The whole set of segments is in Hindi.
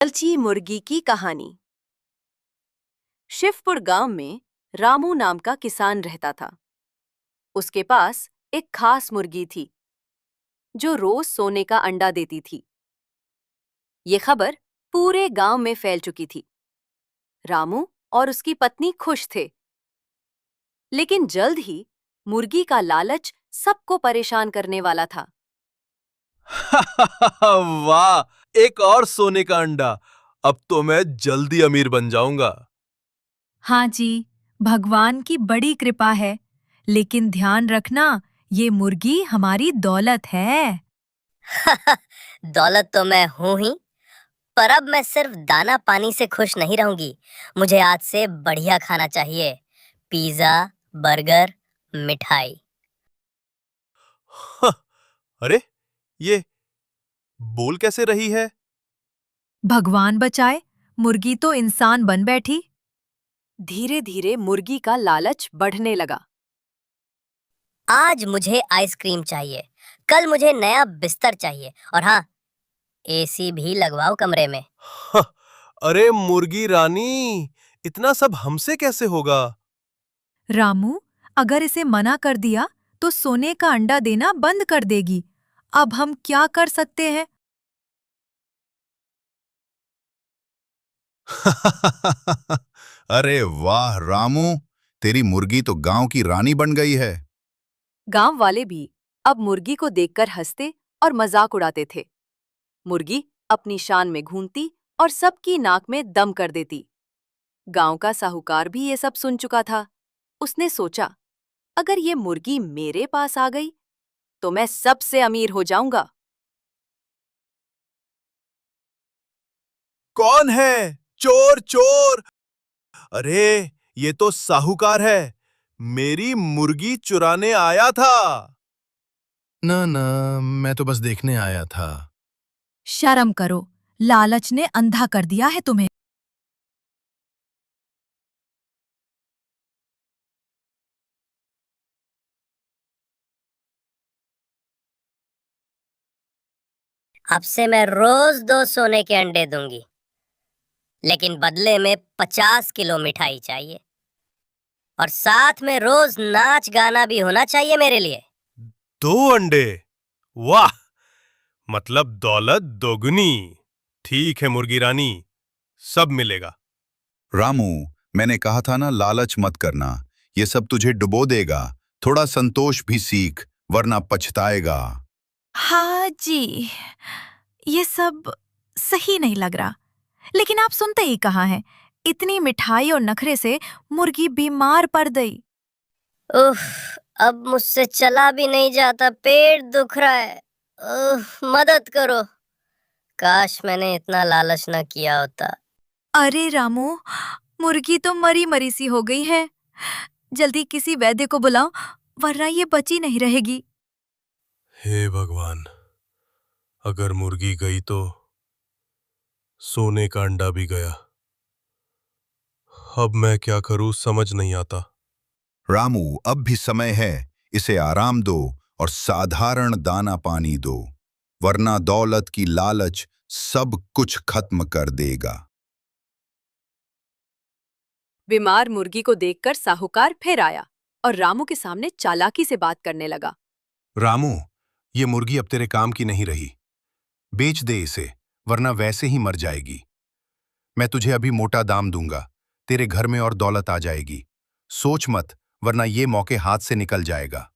लालची मुर्गी की कहानी। शिवपुर गांव में रामू नाम का किसान रहता था। उसके पास एक खास मुर्गी थी जो रोज सोने का अंडा देती थी। ये खबर पूरे गांव में फैल चुकी थी। रामू और उसकी पत्नी खुश थे, लेकिन जल्द ही मुर्गी का लालच सबको परेशान करने वाला था। वाह, एक और सोने का अंडा। अब तो मैं जल्दी अमीर बन जाऊंगा। हाँ जी, भगवान की बड़ी कृपा है, लेकिन ध्यान रखना, ये मुर्गी हमारी दौलत है। दौलत तो मैं हूं ही, पर अब मैं सिर्फ दाना पानी से खुश नहीं रहूंगी। मुझे आज से बढ़िया खाना चाहिए। पिज्जा, बर्गर, मिठाई। हाँ, अरे ये बोल कैसे रही है? भगवान बचाए, मुर्गी तो इंसान बन बैठी। धीरे धीरे मुर्गी का लालच बढ़ने लगा। आज मुझे आइसक्रीम चाहिए, कल मुझे नया बिस्तर चाहिए, और हाँ, एसी भी लगवाओ कमरे में। हाँ, अरे मुर्गी रानी, इतना सब हमसे कैसे होगा? रामू, अगर इसे मना कर दिया तो सोने का अंडा देना बंद कर देगी। अब हम क्या कर सकते हैं? अरे वाह रामू, तेरी मुर्गी तो गांव की रानी बन गई है। गांव वाले भी अब मुर्गी को देखकर हंसते और मजाक उड़ाते थे। मुर्गी अपनी शान में घूमती और सबकी नाक में दम कर देती। गांव का साहूकार भी ये सब सुन चुका था। उसने सोचा, अगर ये मुर्गी मेरे पास आ गई तो मैं सबसे अमीर हो जाऊंगा। कौन है? चोर चोर! अरे ये तो साहूकार है, मेरी मुर्गी चुराने आया था। ना ना, मैं तो बस देखने आया था। शर्म करो, लालच ने अंधा कर दिया है तुम्हें। अब से मैं रोज 2 सोने के अंडे दूंगी, लेकिन बदले में 50 किलो मिठाई चाहिए, और साथ में रोज नाच गाना भी होना चाहिए मेरे लिए। 2 अंडे? वाह, मतलब दौलत दोगुनी। ठीक है मुर्गी रानी, सब मिलेगा। रामू, मैंने कहा था ना, लालच मत करना, ये सब तुझे डुबो देगा। थोड़ा संतोष भी सीख, वरना पछताएगा। हाँ जी, ये सब सही नहीं लग रहा। लेकिन आप सुनते ही कहाँ हैं, इतनी मिठाई और नखरे से मुर्गी बीमार पड़ गई। उफ, अब मुझसे चला भी नहीं जाता, पेट दुख रहा है। मदद करो। काश मैंने इतना लालच न किया होता। अरे रामू, मुर्गी तो मरी मरी सी हो गई है। जल्दी किसी वैद्य को बुलाओ, वरना ये बची नहीं रहेगी। हे भगवान, अगर मुर्गी गई तो सोने का अंडा भी गया। अब मैं क्या करूं समझ नहीं आता। रामू, अब भी समय है, इसे आराम दो और साधारण दाना पानी दो, वरना दौलत की लालच सब कुछ खत्म कर देगा। बीमार मुर्गी को देखकर साहूकार फिर आया और रामू के सामने चालाकी से बात करने लगा। रामू, ये मुर्गी अब तेरे काम की नहीं रही। बेच दे इसे, वरना वैसे ही मर जाएगी। मैं तुझे अभी मोटा दाम दूंगा, तेरे घर में और दौलत आ जाएगी। सोच मत, वरना ये मौके हाथ से निकल जाएगा।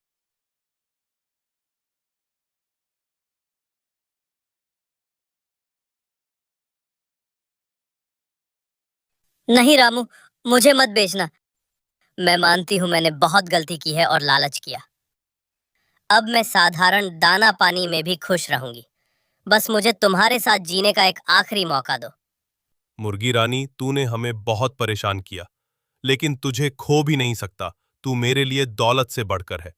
नहीं रामू, मुझे मत बेचना। मैं मानती हूँ मैंने बहुत गलती की है और लालच किया। अब मैं साधारण दाना पानी में भी खुश रहूंगी। बस मुझे तुम्हारे साथ जीने का एक आखिरी मौका दो। मुर्गी रानी, तूने हमें बहुत परेशान किया, लेकिन तुझे खो भी नहीं सकता। तू मेरे लिए दौलत से बढ़कर है।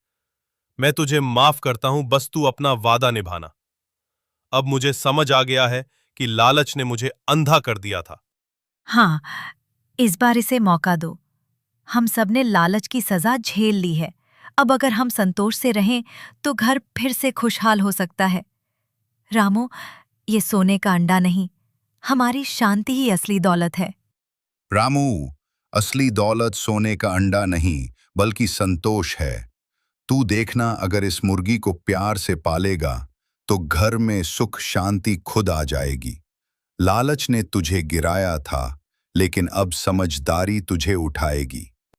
मैं तुझे माफ करता हूं, बस तू अपना वादा निभाना। अब मुझे समझ आ गया है कि लालच ने मुझे अंधा कर दिया था। हाँ, इस बार इसे मौका दो। हम सब ने लालच की सजा झेल ली है। अब अगर हम संतोष से रहें तो घर फिर से खुशहाल हो सकता है। रामू, ये सोने का अंडा नहीं, हमारी शांति ही असली दौलत है। रामू, असली दौलत सोने का अंडा नहीं बल्कि संतोष है। तू देखना, अगर इस मुर्गी को प्यार से पालेगा तो घर में सुख शांति खुद आ जाएगी। लालच ने तुझे गिराया था, लेकिन अब समझदारी तुझे उठाएगी।